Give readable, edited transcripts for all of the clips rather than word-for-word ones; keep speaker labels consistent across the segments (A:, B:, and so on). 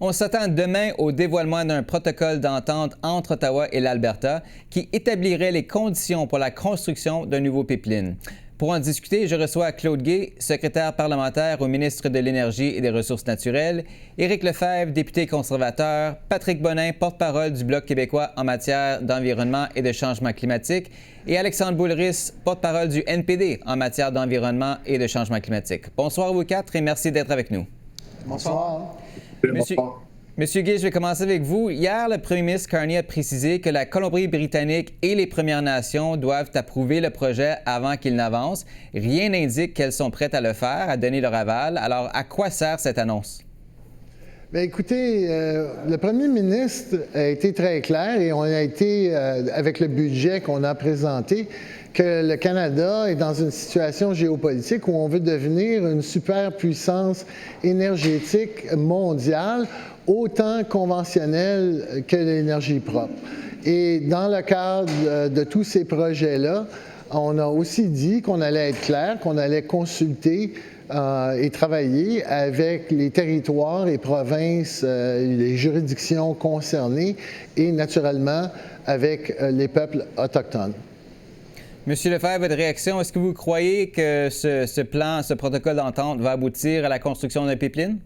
A: On s'attend demain au dévoilement d'un protocole d'entente entre Ottawa et l'Alberta qui établirait les conditions pour la construction d'un nouveau pipeline. Pour en discuter, je reçois Claude Guay, secrétaire parlementaire au ministre de l'Énergie et des Ressources naturelles, Éric Lefebvre, député conservateur, Patrick Bonin, porte-parole du Bloc québécois en matière d'environnement et de changement climatique, et Alexandre Boulris, porte-parole du NPD en matière d'environnement et de changement climatique. Bonsoir à vous quatre et merci d'être avec nous.
B: Bonsoir.
A: Monsieur Guay, je vais commencer avec vous. Hier, le premier ministre Carney a précisé que la Colombie-Britannique et les Premières Nations doivent approuver le projet avant qu'il n'avance. Rien n'indique qu'elles sont prêtes à le faire, à donner leur aval. Alors, à quoi sert cette annonce?
B: Bien, écoutez, le premier ministre a été très clair et on a été, avec le budget qu'on a présenté, que le Canada est dans une situation géopolitique où on veut devenir une superpuissance énergétique mondiale, autant conventionnelle que l'énergie propre. Et dans le cadre de tous ces projets-là, on a aussi dit qu'on allait être clair, qu'on allait consulter et travailler avec les territoires et provinces, les juridictions concernées et naturellement avec les peuples autochtones.
A: Monsieur Lefebvre, votre réaction, est-ce que vous croyez que ce protocole d'entente va aboutir à la construction d'un pipeline?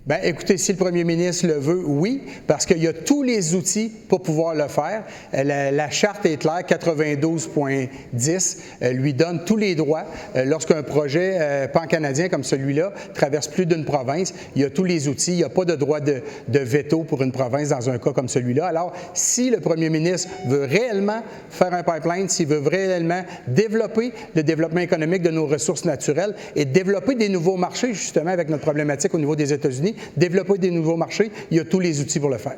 C: Bien, écoutez, si le premier ministre le veut, oui, parce qu'il y a tous les outils pour pouvoir le faire. La charte est claire, 92.10 lui donne tous les droits. Lorsqu'un projet pan-canadien comme celui-là traverse plus d'une province, il y a tous les outils. Il n'y a pas de droit de veto pour une province dans un cas comme celui-là. Alors, si le premier ministre veut réellement faire un pipeline, s'il veut réellement développer le développement économique de nos ressources naturelles et développer des nouveaux marchés, justement, avec notre problématique au niveau des États-Unis, développer des nouveaux marchés, il y a tous les outils pour le faire.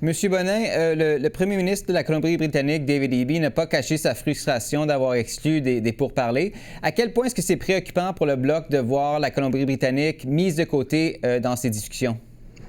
A: Monsieur Bonin, le premier ministre de la Colombie-Britannique, David Eby, n'a pas caché sa frustration d'avoir exclu des pourparlers. À quel point est-ce que c'est préoccupant pour le Bloc de voir la Colombie-Britannique mise de côté dans ces discussions?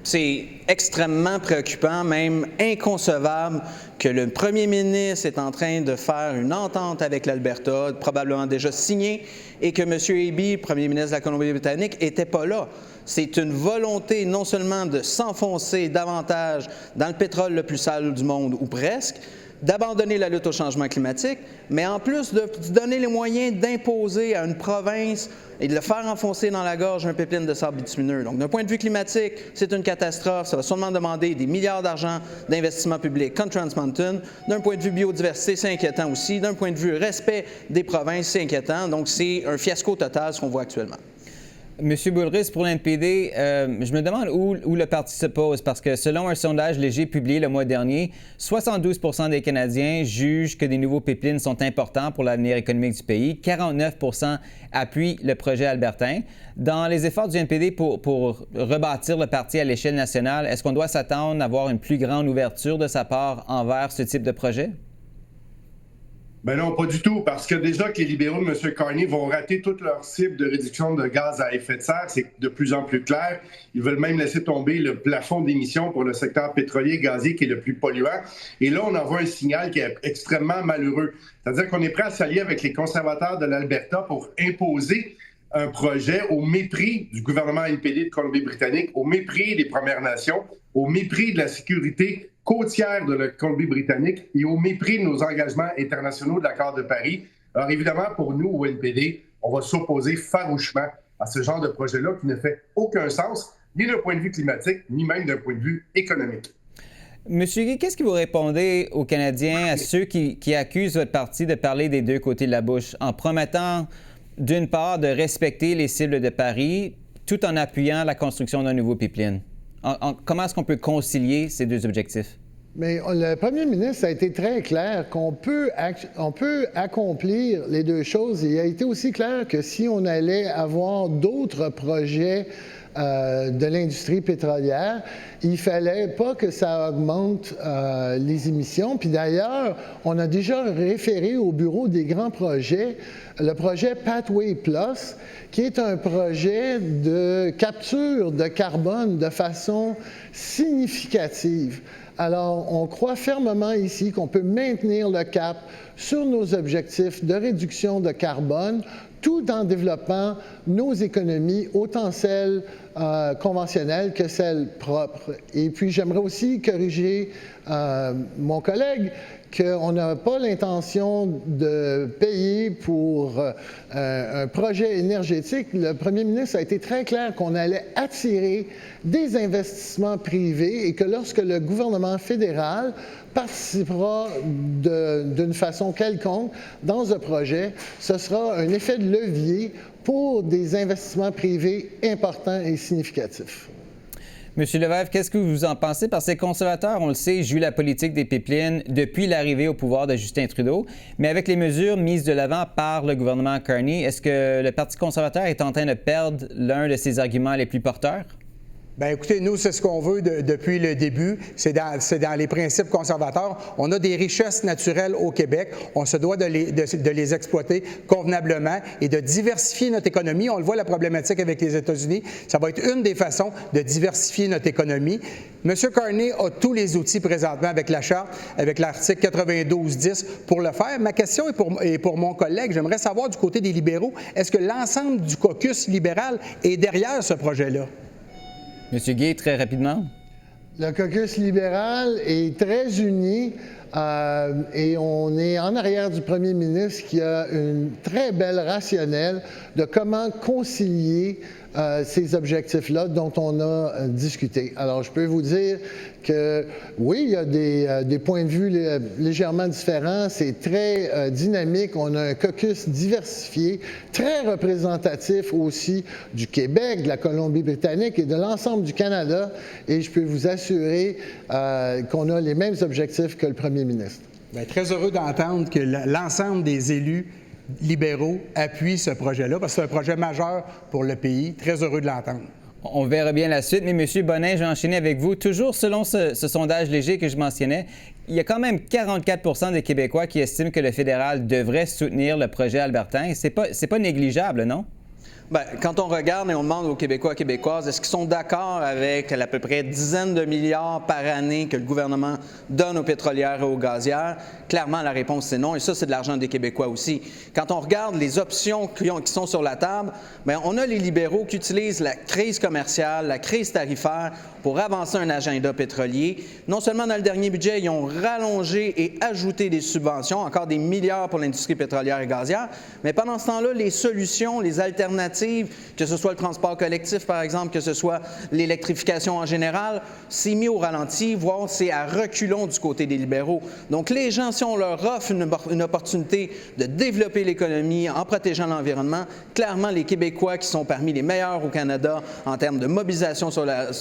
D: C'est extrêmement préoccupant, même inconcevable, que le premier ministre est en train de faire une entente avec l'Alberta, probablement déjà signée, et que M. Eby, premier ministre de la Colombie-Britannique, n'était pas là. C'est une volonté non seulement de s'enfoncer davantage dans le pétrole le plus sale du monde, ou presque, d'abandonner la lutte au changement climatique, mais en plus de donner les moyens d'imposer à une province et de le faire enfoncer dans la gorge un pipeline de sable bitumineux. Donc, d'un point de vue climatique, c'est une catastrophe. Ça va sûrement demander des milliards d'argent d'investissement public comme Trans Mountain. D'un point de vue biodiversité, c'est inquiétant aussi. D'un point de vue respect des provinces, c'est inquiétant. Donc, c'est un fiasco total, ce qu'on voit actuellement.
A: Monsieur Boulris, pour l'NPD, je me demande où le parti se pose, parce que selon un sondage léger publié le mois dernier, 72 % des Canadiens jugent que des nouveaux pipelines sont importants pour l'avenir économique du pays. 49 % appuient le projet albertain. Dans les efforts du NPD pour rebâtir le parti à l'échelle nationale, est-ce qu'on doit s'attendre à avoir une plus grande ouverture de sa part envers ce type de projet?
E: Ben non, pas du tout, parce que déjà que les libéraux de M. Carney vont rater toute leur cible de réduction de gaz à effet de serre, c'est de plus en plus clair. Ils veulent même laisser tomber le plafond d'émissions pour le secteur pétrolier et gazier qui est le plus polluant. Et là, on envoie un signal qui est extrêmement malheureux. C'est-à-dire qu'on est prêt à s'allier avec les conservateurs de l'Alberta pour imposer un projet au mépris du gouvernement NPD de Colombie-Britannique, au mépris des Premières Nations, au mépris de la sécurité côtière de la Colombie-Britannique et au mépris de nos engagements internationaux de l'accord de Paris. Alors évidemment, pour nous, au NPD, on va s'opposer farouchement à ce genre de projet-là qui ne fait aucun sens, ni d'un point de vue climatique, ni même d'un point de vue économique.
A: Monsieur Guay, qu'est-ce que vous répondez aux Canadiens, à ceux qui accusent votre parti de parler des deux côtés de la bouche, en promettant, d'une part, de respecter les cibles de Paris, tout en appuyant la construction d'un nouveau pipeline? Comment est-ce qu'on peut concilier ces deux objectifs?
B: Mais le premier ministre a été très clair qu'on peut accomplir les deux choses. Il a été aussi clair que si on allait avoir d'autres projets de l'industrie pétrolière, il ne fallait pas que ça augmente les émissions. Puis d'ailleurs, on a déjà référé au Bureau des grands projets le projet Pathway Plus, qui est un projet de capture de carbone de façon significative. Alors, on croit fermement ici qu'on peut maintenir le cap sur nos objectifs de réduction de carbone tout en développant nos économies, autant celles conventionnelles que celles propres. Et puis, j'aimerais aussi corriger mon collègue qu'on n'a pas l'intention de payer pour un projet énergétique. Le premier ministre a été très clair qu'on allait attirer des investissements privés et que lorsque le gouvernement fédéral participera d'une façon quelconque dans un projet, ce sera un effet de levier pour des investissements privés importants et significatifs.
A: Monsieur Lefebvre, qu'est-ce que vous en pensez? Parce que les conservateurs, on le sait, jouent la politique des pipelines depuis l'arrivée au pouvoir de Justin Trudeau. Mais avec les mesures mises de l'avant par le gouvernement Carney, est-ce que le Parti conservateur est en train de perdre l'un de ses arguments les plus porteurs?
C: Bien, écoutez, nous, c'est ce qu'on veut depuis le début. C'est dans les principes conservateurs. On a des richesses naturelles au Québec. On se doit de les exploiter convenablement et de diversifier notre économie. On le voit, la problématique avec les États-Unis. Ça va être une des façons de diversifier notre économie. M. Carney a tous les outils présentement avec la Charte, avec l'article 92.10 pour le faire. Ma question est pour mon collègue. J'aimerais savoir du côté des libéraux, est-ce que l'ensemble du caucus libéral est derrière ce projet-là?
A: Monsieur Gay, très rapidement.
B: Le caucus libéral est très uni et on est en arrière du premier ministre qui a une très belle rationnelle de comment concilier ces objectifs-là dont on a discuté. Alors, je peux vous dire que oui, il y a des points de vue légèrement différents. C'est très dynamique. On a un caucus diversifié, très représentatif aussi du Québec, de la Colombie-Britannique et de l'ensemble du Canada. Et je peux vous assurer qu'on a les mêmes objectifs que le premier ministre.
C: Bien, très heureux d'entendre que l'ensemble des élus libéraux appuient ce projet-là, parce que c'est un projet majeur pour le pays. Très heureux de l'entendre.
A: On verra bien la suite, mais M. Bonin, je vais enchaîner avec vous. Toujours selon ce sondage léger que je mentionnais, il y a quand même 44 des Québécois qui estiment que le fédéral devrait soutenir le projet albertain. C'est pas négligeable, non?
D: Bien, quand on regarde et on demande aux Québécois et Québécoises, est-ce qu'ils sont d'accord avec à peu près dizaines de milliards par année que le gouvernement donne aux pétrolières et aux gazières? Clairement, la réponse, c'est non. Et ça, c'est de l'argent des Québécois aussi. Quand on regarde les options qui sont sur la table, bien, on a les libéraux qui utilisent la crise commerciale, la crise tarifaire pour avancer un agenda pétrolier. Non seulement dans le dernier budget, ils ont rallongé et ajouté des subventions, encore des milliards pour l'industrie pétrolière et gazière, mais pendant ce temps-là, les solutions, les alternatives, que ce soit le transport collectif, par exemple, que ce soit l'électrification en général, c'est mis au ralenti, voire c'est à reculons du côté des libéraux. Donc, les gens, si on leur offre une opportunité de développer l'économie en protégeant l'environnement, clairement, les Québécois qui sont parmi les meilleurs au Canada en termes de mobilisation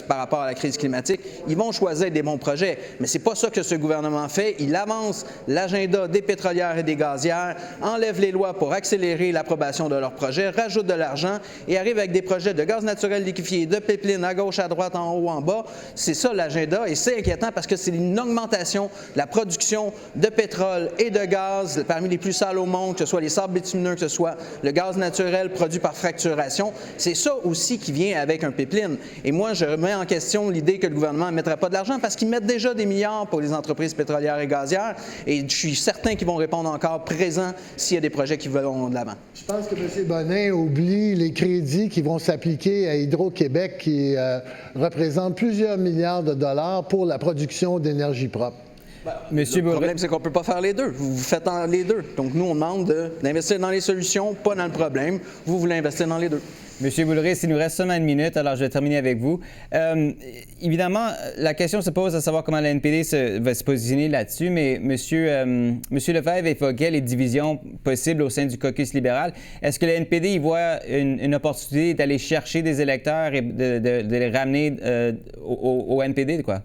D: par rapport à la crise climatique, ils vont choisir des bons projets. Mais c'est pas ça que ce gouvernement fait. Il avance l'agenda des pétrolières et des gazières, enlève les lois pour accélérer l'approbation de leurs projets, rajoute de l'argent et arrive avec des projets de gaz naturel liquéfié, de pipeline à gauche, à droite, en haut, en bas. C'est ça l'agenda et c'est inquiétant parce que c'est une augmentation de la production de pétrole et de gaz parmi les plus sales au monde, que ce soit les sables bitumineux, que ce soit le gaz naturel produit par fracturation. C'est ça aussi qui vient avec un pipeline. Et moi, je remets en question l'idée que le gouvernement ne mettrait pas de l'argent parce qu'ils mettent déjà des milliards pour les entreprises pétrolières et gazières et je suis certain qu'ils vont répondre encore présent s'il y a des projets qui vont de l'avant.
B: Je pense que M. Bonin oublie les crédits qui vont s'appliquer à Hydro-Québec qui représentent plusieurs milliards de dollars pour la production d'énergie propre.
D: Le problème, c'est qu'on ne peut pas faire les deux. Vous faites les deux. Donc, nous, on demande d'investir dans les solutions, pas dans le problème. Vous voulez investir dans les deux.
A: Monsieur Boulris, il nous reste seulement une minute, alors je vais terminer avec vous. Évidemment, la question se pose à savoir comment la NPD va se positionner là-dessus, mais Monsieur Lefebvre évoquait les divisions possibles au sein du caucus libéral. Est-ce que la NPD y voit une opportunité d'aller chercher des électeurs et de les ramener au NPD, quoi?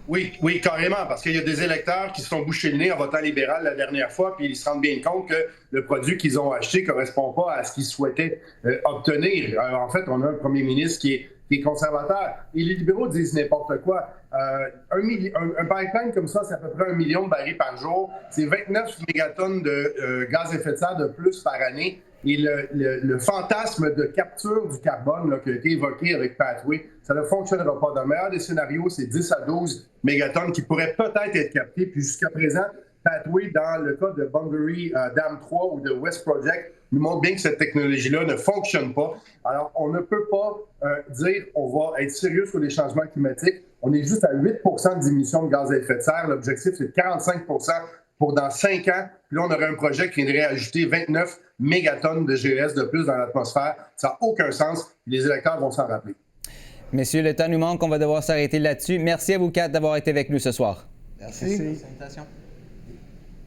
E: Oui, carrément, parce qu'il y a des électeurs qui se sont bouchés le nez en votant libéral la dernière fois, puis ils se rendent bien compte que le produit qu'ils ont acheté ne correspond pas à ce qu'ils souhaitaient obtenir. Alors, en fait, on a un premier ministre qui est conservateur. Et les libéraux disent n'importe quoi. Un pipeline comme ça, c'est à peu près 1 million de barils par jour. C'est 29 mégatonnes de gaz à effet de serre de plus par année. Et le fantasme de capture du carbone là, qui a été évoqué avec Pathway, ça ne fonctionnera pas. Dans le meilleur des scénarios, c'est 10 à 12 mégatonnes qui pourraient peut-être être captées. Puis jusqu'à présent, Pathway, dans le cas de Bunbury Dam 3 ou de West Project, nous montre bien que cette technologie-là ne fonctionne pas. Alors, on ne peut pas dire on va être sérieux sur les changements climatiques. On est juste à 8 d'émissions de gaz à effet de serre. L'objectif, c'est 45 pour dans 5 ans. Puis là, on aurait un projet qui viendrait ajouter 29 mégatonnes de GES de plus dans l'atmosphère. Ça n'a aucun sens. Les électeurs vont s'en rappeler.
A: Messieurs, le temps nous manque. On va devoir s'arrêter là-dessus. Merci à vous quatre d'avoir été avec nous ce soir.
B: Merci.
D: Salutations.